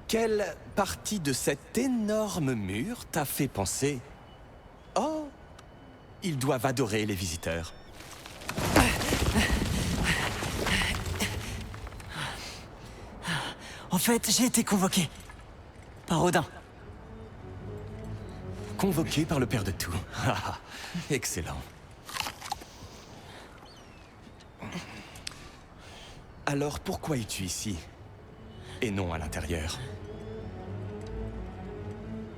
Quelle partie de cet énorme mur t'a fait penser... Oh, ils doivent adorer les visiteurs. En fait, j'ai été convoqué. Par Odin. Convoqué par le père de tout. Ah, excellent. Alors pourquoi es-tu ici? Et non à l'intérieur?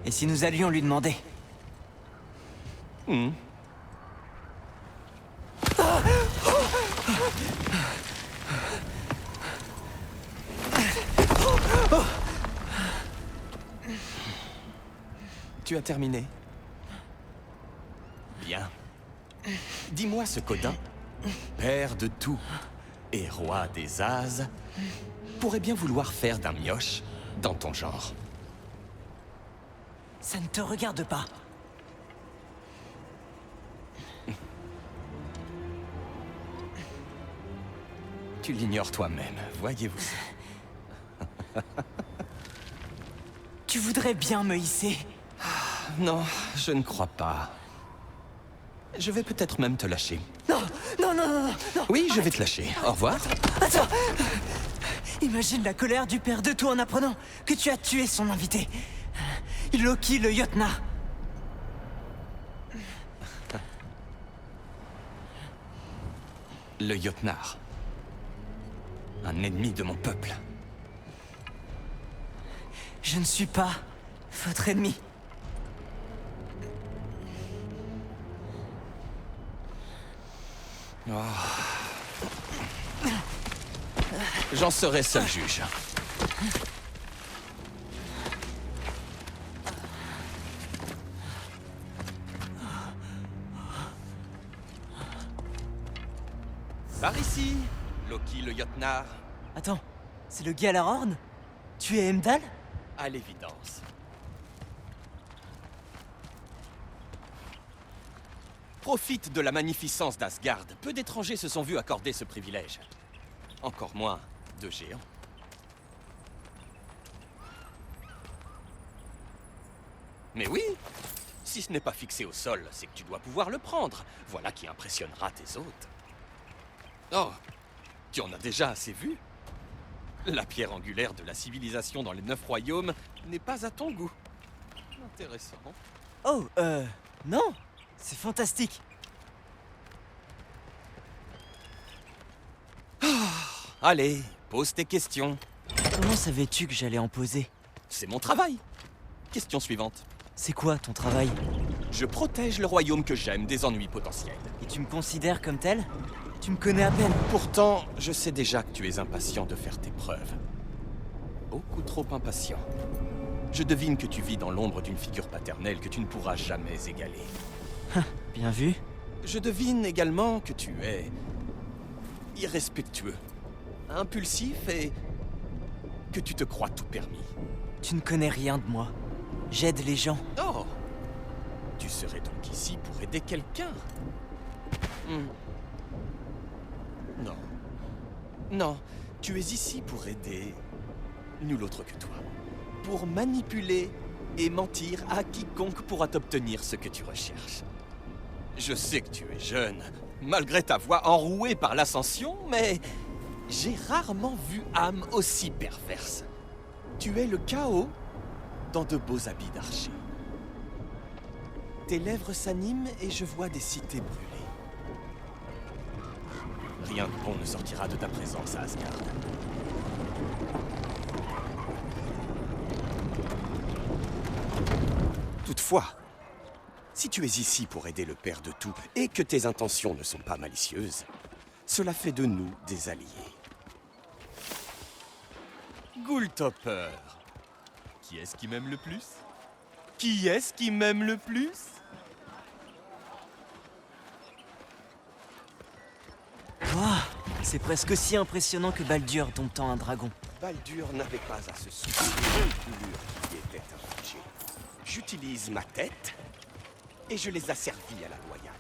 Et si nous allions lui demander? Tu as terminé? Bien. Dis-moi ce qu'Odin, père de tout et roi des Ases, pourrait bien vouloir faire d'un mioche dans ton genre. Ça ne te regarde pas. Tu l'ignores toi-même, voyez-vous ça. Tu voudrais bien me hisser? Non, je ne crois pas. Je vais peut-être même te lâcher. Non, non, non, non, non. Oui, je vais te lâcher. Au revoir. Attends. Imagine la colère du père de tout en apprenant que tu as tué son invité. Loki le Jotnar. Le Jotnar. Un ennemi de mon peuple. Je ne suis pas votre ennemi. J'en serai seul juge. Par ici, Loki le Jotnar. Attends, c'est le Galarhorn? Tu es Heimdall? À l'évidence. Profite de la magnificence d'Asgard. Peu d'étrangers se sont vus accorder ce privilège. Encore moins de géants. Mais oui, si ce n'est pas fixé au sol, c'est que tu dois pouvoir le prendre. Voilà qui impressionnera tes hôtes. Oh, tu en as déjà assez vu? La pierre angulaire de la civilisation dans les 9 royaumes n'est pas à ton goût. Intéressant. Oh, non. C'est fantastique. Allez, pose tes questions. Comment savais-tu que j'allais en poser? C'est mon travail. Question suivante. C'est quoi ton travail? Je protège le royaume que j'aime des ennuis potentiels. Et tu me considères comme tel? Tu me connais à peine. Pourtant, je sais déjà que tu es impatient de faire tes preuves. Beaucoup trop impatient. Je devine que tu vis dans l'ombre d'une figure paternelle que tu ne pourras jamais égaler. Bien vu. Je devine également que tu es... irrespectueux, impulsif et... que tu te crois tout permis. Tu ne connais rien de moi. J'aide les gens. Oh! Tu serais donc ici pour aider quelqu'un? Non. Non, tu es ici pour aider... nul autre que toi. Pour manipuler et mentir à quiconque pourra t'obtenir ce que tu recherches. Je sais que tu es jeune, malgré ta voix enrouée par l'ascension, mais... j'ai rarement vu âme aussi perverse. Tu es le chaos dans de beaux habits d'archer. Tes lèvres s'animent et je vois des cités brûlées. Rien de bon ne sortira de ta présence à Asgard. Toutefois, si tu es ici pour aider le Père de tout et que tes intentions ne sont pas malicieuses, cela fait de nous des alliés. Ghoultopper. Qui est-ce qui m'aime le plus? Qui est-ce qui m'aime le plus? Waouh, c'est presque aussi impressionnant que Baldur domptant un dragon. Baldur n'avait pas à se soucier des douleurs qui lui étaient infligées. J'utilise ma tête et je les asservis à la loyale.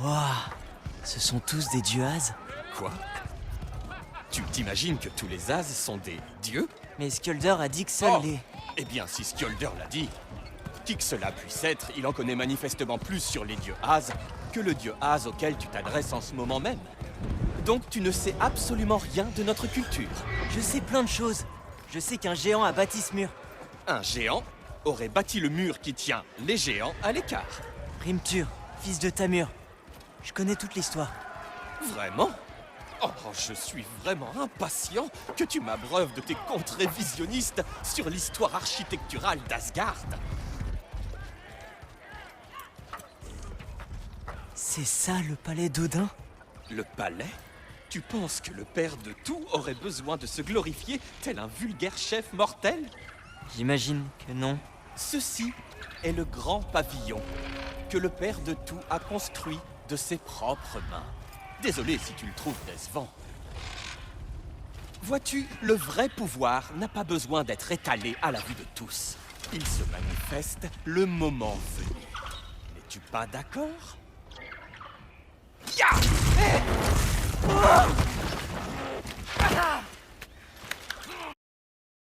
Waouh, ce sont tous des dieux As. Quoi? Tu t'imagines que tous les As sont des dieux? Mais Skjolder a dit que seuls Oh les... Eh bien, si Skjolder l'a dit, qui que cela puisse être, il en connaît manifestement plus sur les dieux Az que le dieu Az auquel tu t'adresses en ce moment même. Donc tu ne sais absolument rien de notre culture. Je sais plein de choses. Je sais qu'un géant a bâti ce mur. Un géant aurait bâti le mur qui tient les géants à l'écart. Rimtur, fils de Tamur. Je connais toute l'histoire. Vraiment? Oh, je suis vraiment impatient que tu m'abreuves de tes contes révisionnistes sur l'histoire architecturale d'Asgard. C'est ça le palais d'Odin? Le palais? Tu penses que le père de tout aurait besoin de se glorifier tel un vulgaire chef mortel? J'imagine que non. Ceci est le grand pavillon que le père de tout a construit de ses propres mains. Désolé si tu le trouves décevant. Vois-tu, le vrai pouvoir n'a pas besoin d'être étalé à la vue de tous. Il se manifeste le moment venu. N'es-tu pas d'accord?